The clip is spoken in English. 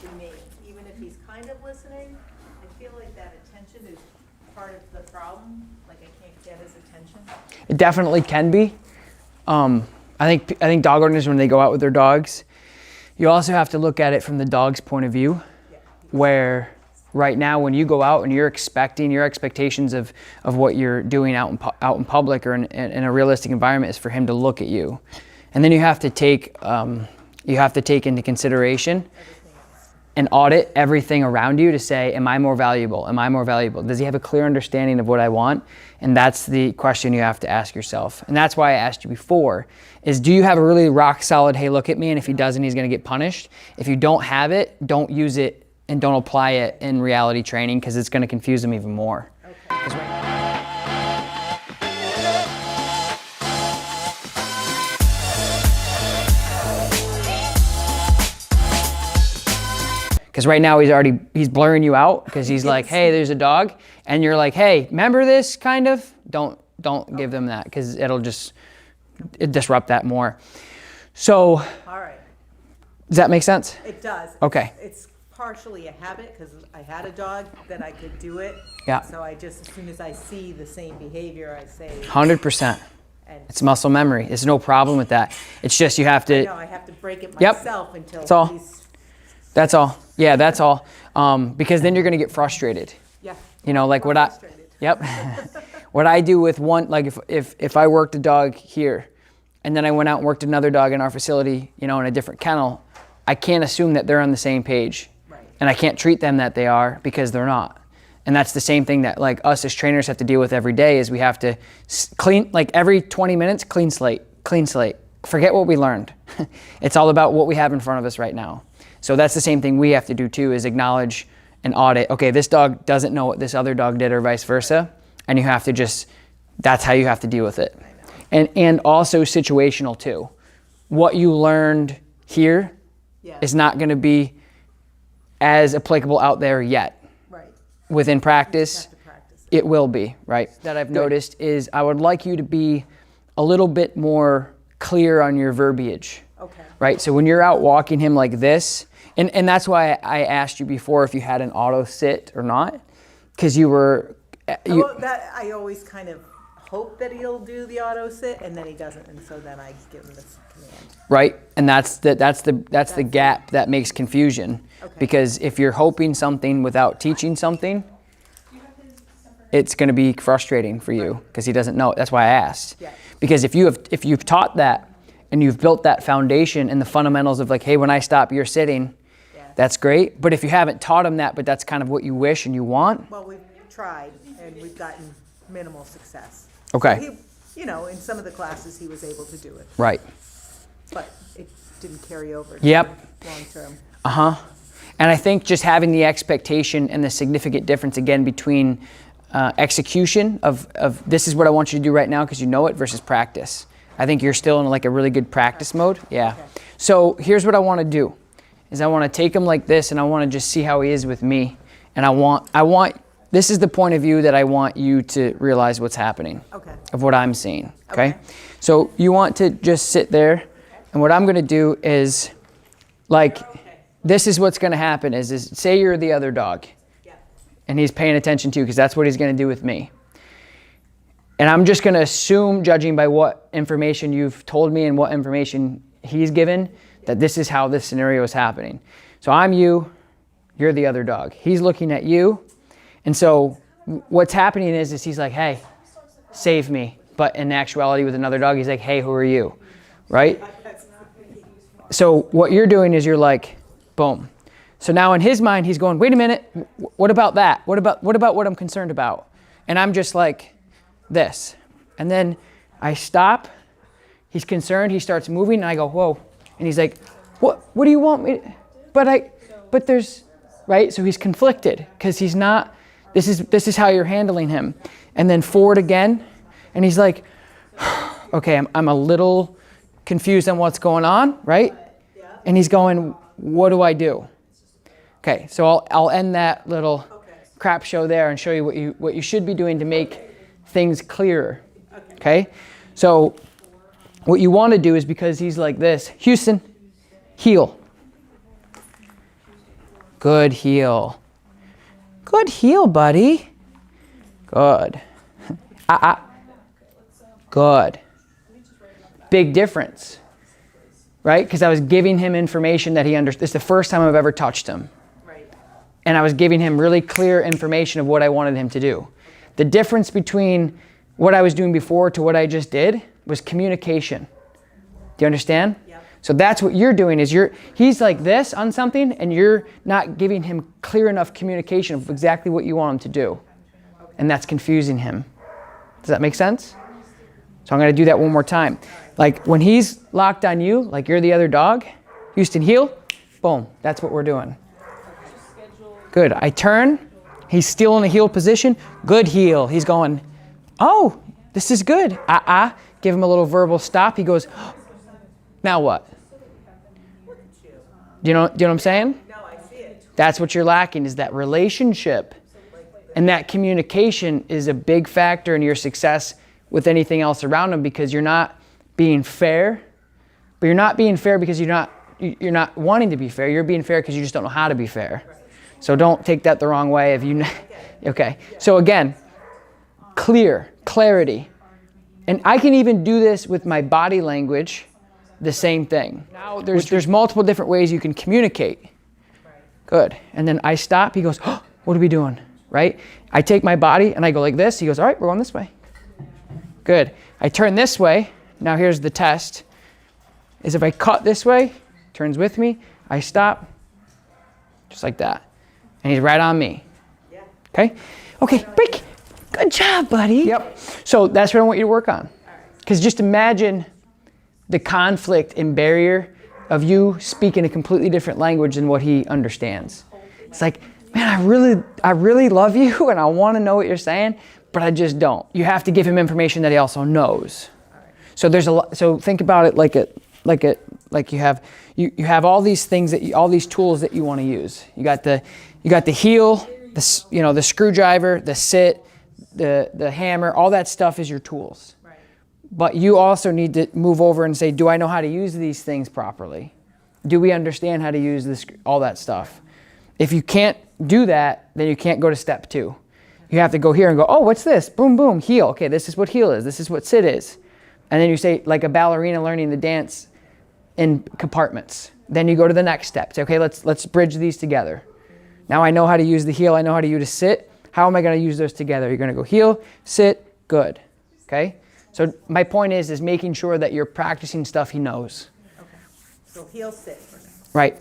to me. Even if he's kind of listening, I feel like that attention is part of the problem. Like I can't get his attention. It definitely can be. I think dog owners, when they go out with their dogs, you also have to look at it from the dog's point of view, where right now when you go out and you're expecting, your expectations of what you're doing out in public or in a realistic environment is for him to look at you. And then you have to take into consideration and audit everything around you to say, am I more valuable? Am I more valuable? Does he have a clear understanding of what I want? And that's the question you have to ask yourself. And that's why I asked you before, is do you have a really rock solid, hey, look at me, and if he doesn't, he's gonna get punished? If you don't have it, don't use it and don't apply it in reality training, because it's gonna confuse them even more. Okay. Because right now he's blurring you out because he's like, hey, there's a dog. And you're like, hey, remember this kind of? Don't give them that, because it'll just disrupt that more. So, All right. Does that make sense? It does. Okay. It's partially a habit because I had a dog that I could do it. Yeah. So I just, as soon as I see the same behavior, I say. 100%. And It's muscle memory. There's no problem with that. It's just you have to. I have to break it Yep. myself until That's all. he's. That's all. Yeah, that's all. Because then you're gonna get frustrated. Yeah. You know, like Or what I. frustrated. Yep. What I do with one, like if I worked a dog here, and then I went out and worked another dog in our facility, you know, in a different kennel, I can't assume that they're on the same page. Right. And I can't treat them that they are, because they're not. And that's the same thing that like us as trainers have to deal with every day, is we have to clean, like every 20 minutes, clean slate. Forget what we learned. It's all about what we have in front of us right now. So that's the same thing we have to do too, is acknowledge and audit. Okay, this dog doesn't know what this other dog did, or vice versa. And you have to just, that's how you have to deal with it. And also situational too. What you learned here is not gonna be as applicable out there yet. Right. Within practice, Have to practice it will be, right? That I've noticed is I would like you to be a little bit more clear on your verbiage. Okay. Right, so when you're out walking him like this, and that's why I asked you before if you had an auto sit or not, because you were. Well, that I always kind of hope that he'll do the auto sit, and then he doesn't, and so then I give him this command. Right, and that's the gap that makes confusion. Okay. Because if you're hoping something without teaching something, it's going to be frustrating for you because he doesn't know it. That's why I asked. Yeah. Because if you've taught that and you've built that foundation and the fundamentals of like, hey, when I stop, you're sitting. That's great. But if you haven't taught him that, but that's kind of what you wish and you want. Well, we've tried, and we've gotten minimal success. Okay. He, in some of the classes, he was able to do it, Right. but it didn't carry over Yep. to long term. And I think just having the expectation and the significant difference again between execution of this is what I want you to do right now because you know it, versus practice. I think you're still in like a really good practice mode. Yeah. Okay. So here's what I want to do is I want to take him like this and I want to just see how he is with me. And I want this is the point of view that I want you to realize what's happening. Okay. Of what I'm seeing. Okay? Okay. So you want to just sit there, and what I'm going to do is like this is what's going to happen is say you're the other dog. Yeah. And he's paying attention to you because that's what he's going to do with me. And I'm just going to assume, judging by what information you've told me and what information he's given, that this is how this scenario is happening. So I'm you, you're the other dog. He's looking at you. And so what's happening is he's like, hey, save me. But in actuality with another dog, he's like, hey, who are you? Right? So what you're doing is you're like, boom. So now in his mind, he's going, wait a minute, what about that? What about what I'm concerned about? And I'm just like this. And then I stop, he's concerned, he starts moving, and I go, whoa. And he's like, what do you want me to? But there's, right? So he's conflicted because he's not, this is how you're handling him. And then forward again, and he's like, okay, I'm a little confused on what's going on, right? And he's going, what do I do? Okay, so I'll end that little crap show there and show you what you should be doing to make things clearer. Okay? So what you want to do is, because he's like this, Houston, heel. Good heel. Good heel, buddy. Good. Good. Big difference, right? Because I was giving him information that he understood. It's the first time I've ever touched him. Right. And I was giving him really clear information of what I wanted him to do. The difference between what I was doing before to what I just did was communication. Do you understand? Yep. So that's what you're doing is he's like this on something and you're not giving him clear enough communication of exactly what you want him to do. And that's confusing him. Does that make sense? So I'm going to do that one more time. Like when he's locked on you, like you're the other dog, Houston, heel, boom, that's what we're doing. Good. I turn, he's still in a heel position, good heel. He's going, oh, this is good. Give him a little verbal stop. He goes, now what? Do you know what I'm saying? No, I see it. That's what you're lacking is that relationship. And that communication is a big factor in your success with anything else around him because you're not being fair. But you're not being fair because you're not wanting to be fair. You're being fair because you just don't know how to be fair. So don't take that the wrong way. Okay. So again, clarity. And I can even do this with my body language, the same thing. Now there's multiple different ways you can communicate. Good. And then I stop. He goes, oh, what are we doing? Right? I take my body and I go like this. He goes, all right, we're going this way. Good. I turn this way. Now here's the test. Is if I cut this way, turns with me, I stop, just like that. And he's right on me. Yeah. Okay? Okay, break. Good job, buddy. Yep. So that's what I want you to work on. Because just imagine the conflict and barrier of you speaking a completely different language than what he understands. It's like, man, I really love you and I want to know what you're saying, but I just don't. You have to give him information that he also knows. So there's so think about it like you have all these things all these tools that you want to use. You got the heel, the screwdriver, the sit, the hammer, all that stuff is your tools. Right. But you also need to move over and say, do I know how to use these things properly? Do we understand how to use this, all that stuff? If you can't do that, then you can't go to step 2. You have to go here and go, oh, what's this? Boom, boom, heel. Okay, this is what heel is. This is what sit is. And then you say, like a ballerina learning the dance in compartments. Then you go to the next step. Say, okay, let's bridge these together. Now I know how to use the heel. I know how to use the sit. How am I going to use those together? You're going to go heel, sit, good. Okay? So my point is making sure that you're practicing stuff he knows. Okay. So heel sit. Right.